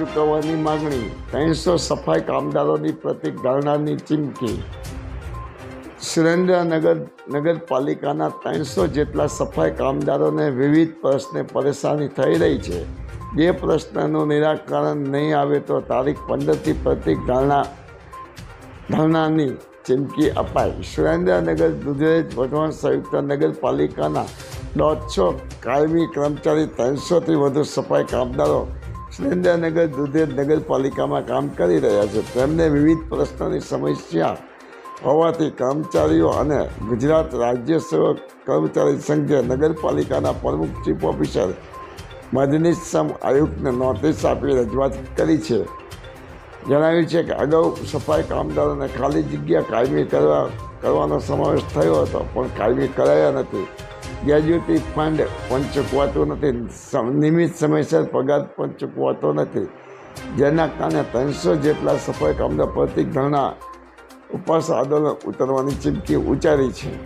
ચૂકવવાની માગણી, 300 સફાઈ કામદારોની પ્રતિક ધારણાની ચીમકી. સુરેન્દ્રનગર નગરપાલિકાના 300 જેટલા સફાઈ કામદારોને વિવિધ પ્રશ્ને પરેશાની થઈ રહી છે. જે પ્રશ્નનું નિરાકરણ નહીં આવે તો તારીખ 15થી પ્રતિક ધારણાની ચીમકી અપાઈ. સુરેન્દ્રનગર દુધરેજ વઢવાણ સંયુક્ત નગરપાલિકાના 150 કાયમી કર્મચારી 300થી વધુ સફાઈ કામદારો સુરેન્દ્રનગર દુધરેજ નગરપાલિકામાં કામ કરી રહ્યા છે. તેમને વિવિધ પ્રશ્નોની સમસ્યા હોવાથી કર્મચારીઓ અને ગુજરાત રાજ્ય સેવક કર્મચારી સંઘે નગરપાલિકાના પ્રમુખ ચીફ ઓફિસર મદનીશ આયુક્તને નોટિસ આપી રજૂઆત કરી છે. જણાવ્યું છે કે અગાઉ સફાઈ કામદારોને ખાલી જગ્યા કાયમી કરવાનો સમાવેશ થયો હતો, પણ કાયમી કરાયા નથી. ગ્રેજ્યુટી ફંડ પણ ચૂકવાતું નથી. નિયમિત સમયસર પગાર પણ ચૂકવાતો નથી, જેના કારણે 300 જેટલા સફાઈ કામદાર પ્રતિક ધરણા ઉપવાસ આંદોલન ઉતરવાની ચીમકી ઉચ્ચારી છે.